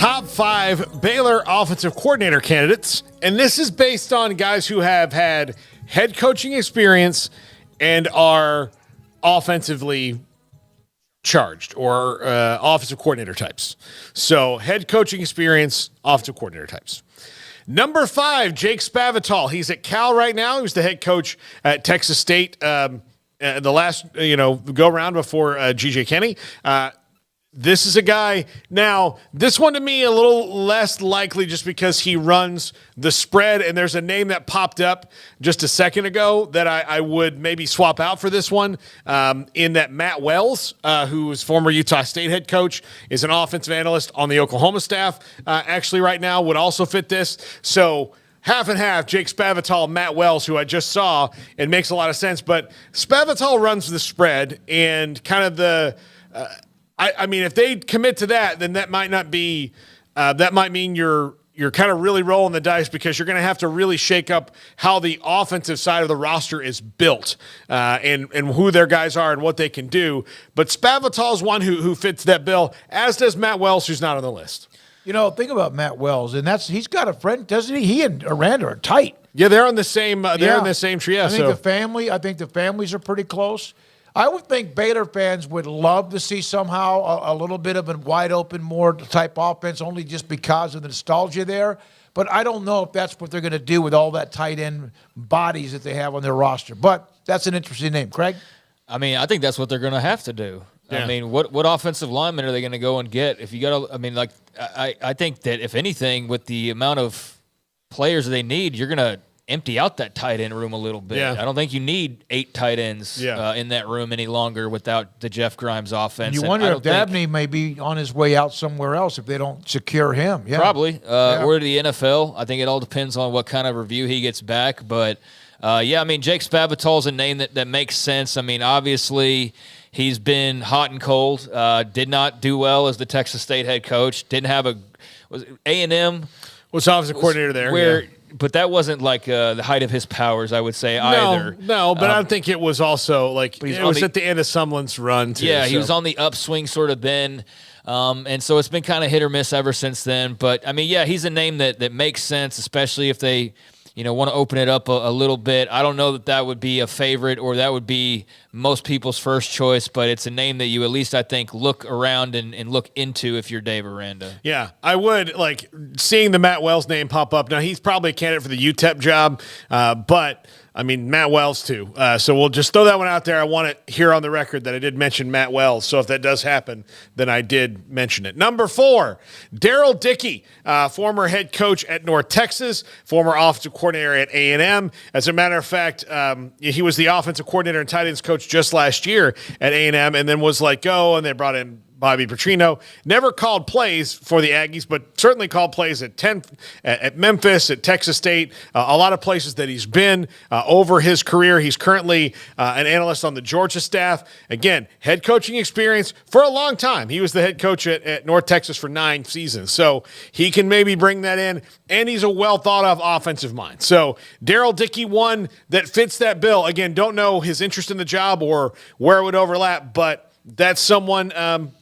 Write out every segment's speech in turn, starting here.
top 5 Baylor offensive coordinator candidates. And this is based on guys who have had head coaching experience and are offensively charged or offensive coordinator types. So head coaching experience, offensive coordinator types. Number 5, Jake Spavital. He's at Cal right now. He was the head coach at Texas State the last go around before G.J. Kenny. This is a guy, now, this one to me a little less likely just because he runs the spread, and there's a name that popped up just a second ago that I would maybe swap out for this one, in that Matt Wells, who is former Utah State head coach, is an offensive analyst on the Oklahoma staff, actually right now, would also fit this. So half and half, Jake Spavital, Matt Wells, who I just saw, it makes a lot of sense. But Spavital runs the spread, and kind of the I mean, if they commit to that, then that might not be. That might mean you're kind of really rolling the dice because you're going to have to really shake up how the offensive side of the roster is built and who their guys are and what they can do. But Spavital is one who fits that bill, as does Matt Wells, who's not on the list. You know, think about Matt Wells, and he's got a friend, doesn't he? He and Aranda are tight. Yeah, they're on the same. They're in the same tree. I think the families are pretty close. I would think Baylor fans would love to see somehow a little bit of a wide-open, more type offense, only just because of the nostalgia there. But I don't know if that's what they're going to do with all that tight end bodies that they have on their roster. But that's an interesting name. Craig? I mean, I think that's what they're going to have to do. Yeah. I mean, what offensive linemen are they going to go and get? If you got, I mean, like I think that if anything, with the amount of players they need, you're going to empty out that tight end room a little bit. Yeah. I don't think you need 8 tight ends in that room any longer without the Jeff Grimes offense. And you wonder if Dabney may be on his way out somewhere else if they don't secure him. Yeah. Probably. Or the NFL. I think it all depends on what kind of review he gets back. But, I mean, Jake Spavital is a name that makes sense. I mean, obviously he's been hot and cold. Did not do well as the Texas State head coach. Didn't have A&M. Was offensive coordinator there. But that wasn't like the height of his powers, I would say, either. No, but I think it was also like it was at the end of Sumlin's run, too. Yeah, he was on the upswing sort of then. And so it's been kind of hit or miss ever since then. But, I mean, yeah, he's a name that makes sense, especially if they want to open it up a little bit. I don't know that would be a favorite or that would be most people's first choice, but it's a name that you at least, I think, look around and look into if you're Dave Aranda. Yeah, I would, like, seeing the Matt Wells name pop up. Now, he's probably a candidate for the UTEP job, but I mean, Matt Wells, too. So we'll just throw that one out there. I want it here on the record that I did mention Matt Wells. So if that does happen, then I did mention it. Number 4, Darrell Dickey, former head coach at North Texas, former offensive coordinator at A&M. As a matter of fact, he was the offensive coordinator and tight ends coach just last year at A&M and then was let go, and they brought in Bobby Petrino. Never called plays for the Aggies, but certainly called plays at Memphis, at Texas State, a lot of places that he's been over his career. He's currently an analyst on the Georgia staff. Again, head coaching experience for a long time. He was the head coach at North Texas for 9 seasons, so he can maybe bring that in, and he's a well-thought-of offensive mind. So Darrell Dickey, one that fits that bill. Again, don't know his interest in the job or where it would overlap, but that's someone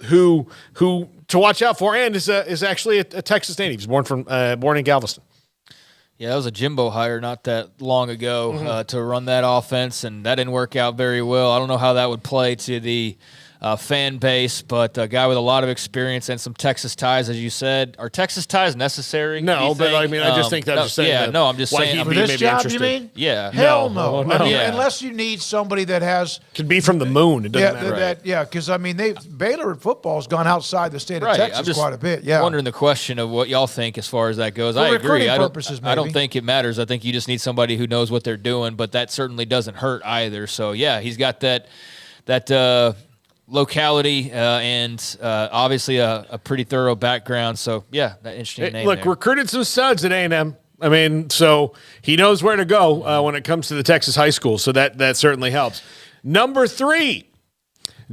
who to watch out for, and is actually a Texas native. He's born in Galveston. Yeah, that was a Jimbo hire not that long ago to run that offense, and that didn't work out very well. I don't know how that would play to the fan base, but a guy with a lot of experience and some Texas ties, as you said. Are Texas ties necessary? No, but I mean, I just think that's saying. Yeah, no, I'm just saying. For this job, you mean? Yeah. Hell no. I mean, unless you need somebody that has. Could be from the moon. It doesn't matter. Because, I mean, Baylor football has gone outside the state of Texas quite a bit. Yeah. Wondering the question of what y'all think as far as that goes. For I agree. I don't think it matters. I think you just need somebody who knows what they're doing, but that certainly doesn't hurt either. So, yeah, he's got that locality and obviously a pretty thorough background. So, yeah, that interesting name. Look, recruited some studs at A&M. I mean, so he knows where to go when it comes to the Texas high school. So that certainly helps. Number 3,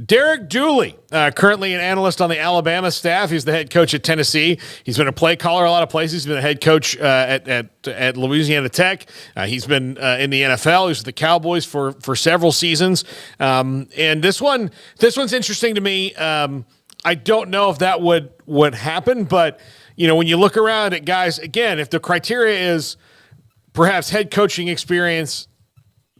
Derek Dooley, currently an analyst on the Alabama staff. He's the head coach at Tennessee. He's been a play caller a lot of places. He's been a head coach at Louisiana Tech. He's been in the NFL. He was with the Cowboys for several seasons. And this one's interesting to me. I don't know if that would happen, but when you look around at guys, again, if the criteria is perhaps head coaching experience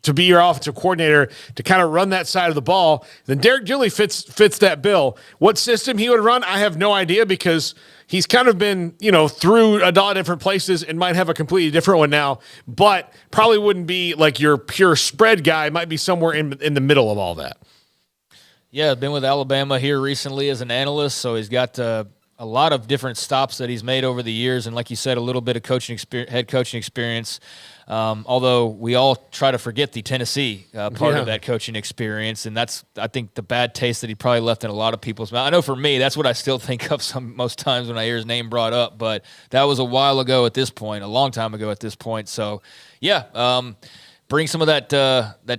to be your offensive coordinator to kind of run that side of the ball, then Derek Dooley fits that bill. What system he would run, I have no idea, because he's kind of been, through a lot of different places and might have a completely different one now, but probably wouldn't be like your pure spread guy. Might be somewhere in the middle of all that. Yeah, been with Alabama here recently as an analyst, so he's got a lot of different stops that he's made over the years, and like you said, a little bit of head coaching experience. Although we all try to forget the Tennessee part of that coaching experience, and that's, I think, the bad taste that he probably left in a lot of people's mouth. I know for me, that's what I still think of most times when I hear his name brought up, but that was a while ago at this point, a long time ago at this point. So, yeah, bring some of that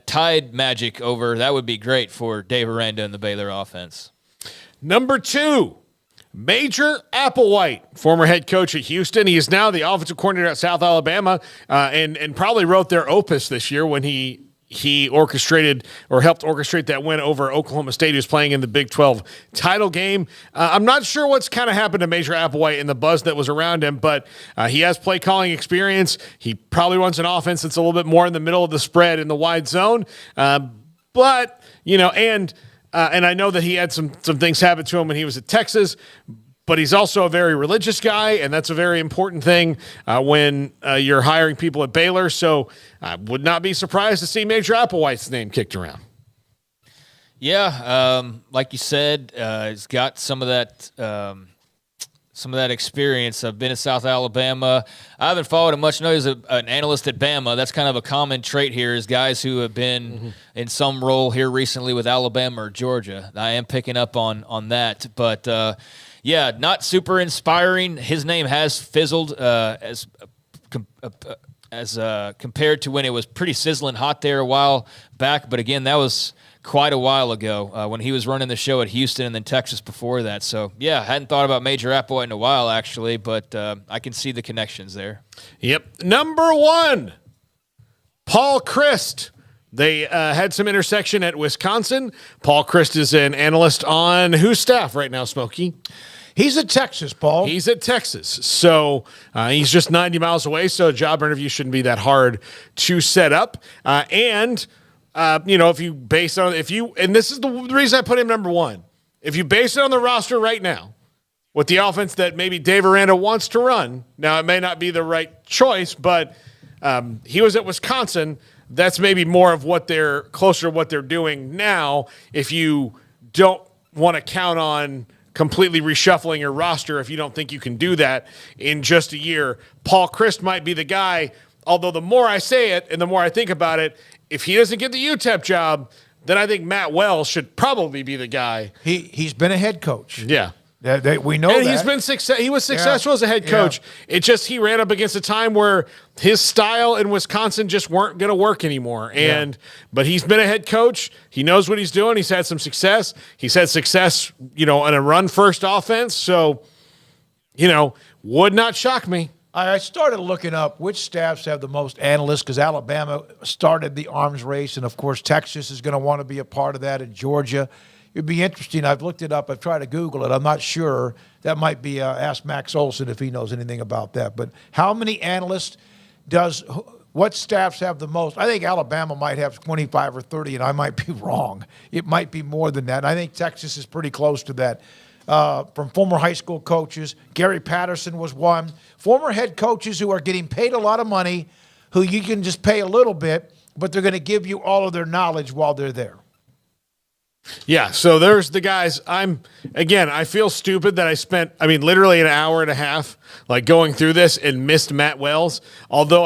Tide magic over. That would be great for Dave Aranda and the Baylor offense. Number 2. Major Applewhite, former head coach at Houston. He is now the offensive coordinator at South Alabama, and probably wrote their opus this year when he orchestrated or helped orchestrate that win over Oklahoma State, who's playing in the Big 12 title game. I'm not sure what's kind of happened to Major Applewhite and the buzz that was around him, but he has play calling experience. He probably runs an offense that's a little bit more in the middle of the spread in the wide zone. But and I know that he had some things happen to him when he was at Texas, but he's also a very religious guy, and that's a very important thing when you're hiring people at Baylor. So I would not be surprised to see Major Applewhite's name kicked around. Yeah, like you said, he's got some of that experience. I've been at South Alabama. I haven't followed him much. I know he's an analyst at Bama. That's kind of a common trait here, is guys who have been in some role here recently with Alabama or Georgia. I am picking up on that. But, yeah, not super inspiring. His name has fizzled as compared to when it was pretty sizzling hot there a while back. But, again, that was quite a while ago when he was running the show at Houston and then Texas before that. So, yeah, hadn't thought about Major Applewhite in a while, actually, but I can see the connections there. Yep. Number 1, Paul Chryst. They had some intersection at Wisconsin. Paul Chryst is an analyst on whose staff right now, Smokey? He's at Texas, Paul. He's at Texas. So he's just 90 miles away, so a job interview shouldn't be that hard to set up. If you base on, and this is the reason I put him number 1. If you base it on the roster right now, with the offense that maybe Dave Aranda wants to run, now it may not be the right choice, but he was at Wisconsin. That's maybe more of closer to what they're doing now. If you don't want to count on completely reshuffling your roster, if you don't think you can do that in just a year, Paul Chryst might be the guy. Although the more I say it and the more I think about it, if he doesn't get the UTEP job, then I think Matt Wells should probably be the guy. He's been a head coach. Yeah. We know and that. He's been he was successful as a head coach. It just, he ran up against a time where his style in Wisconsin just weren't going to work anymore. But he's been a head coach. He knows what he's doing. He's had some success. He's had success, in a run-first offense. So, would not shock me. I started looking up which staffs have the most analysts, because Alabama started the arms race, and, of course, Texas is going to want to be a part of that, and Georgia. It'd be interesting. I've looked it up. I've tried to Google it. I'm not sure. That might be ask Max Olson if he knows anything about that. But how many analysts what staffs have the most? I think Alabama might have 25 or 30, and I might be wrong. It might be more than that. And I think Texas is pretty close to that. From former high school coaches, Gary Patterson was one. Former head coaches who are getting paid a lot of money, who you can just pay a little bit, but they're going to give you all of their knowledge while they're there. Yeah, so there's the guys. I feel stupid that I spent, literally an hour and a half going through this and missed Matt Wells, although I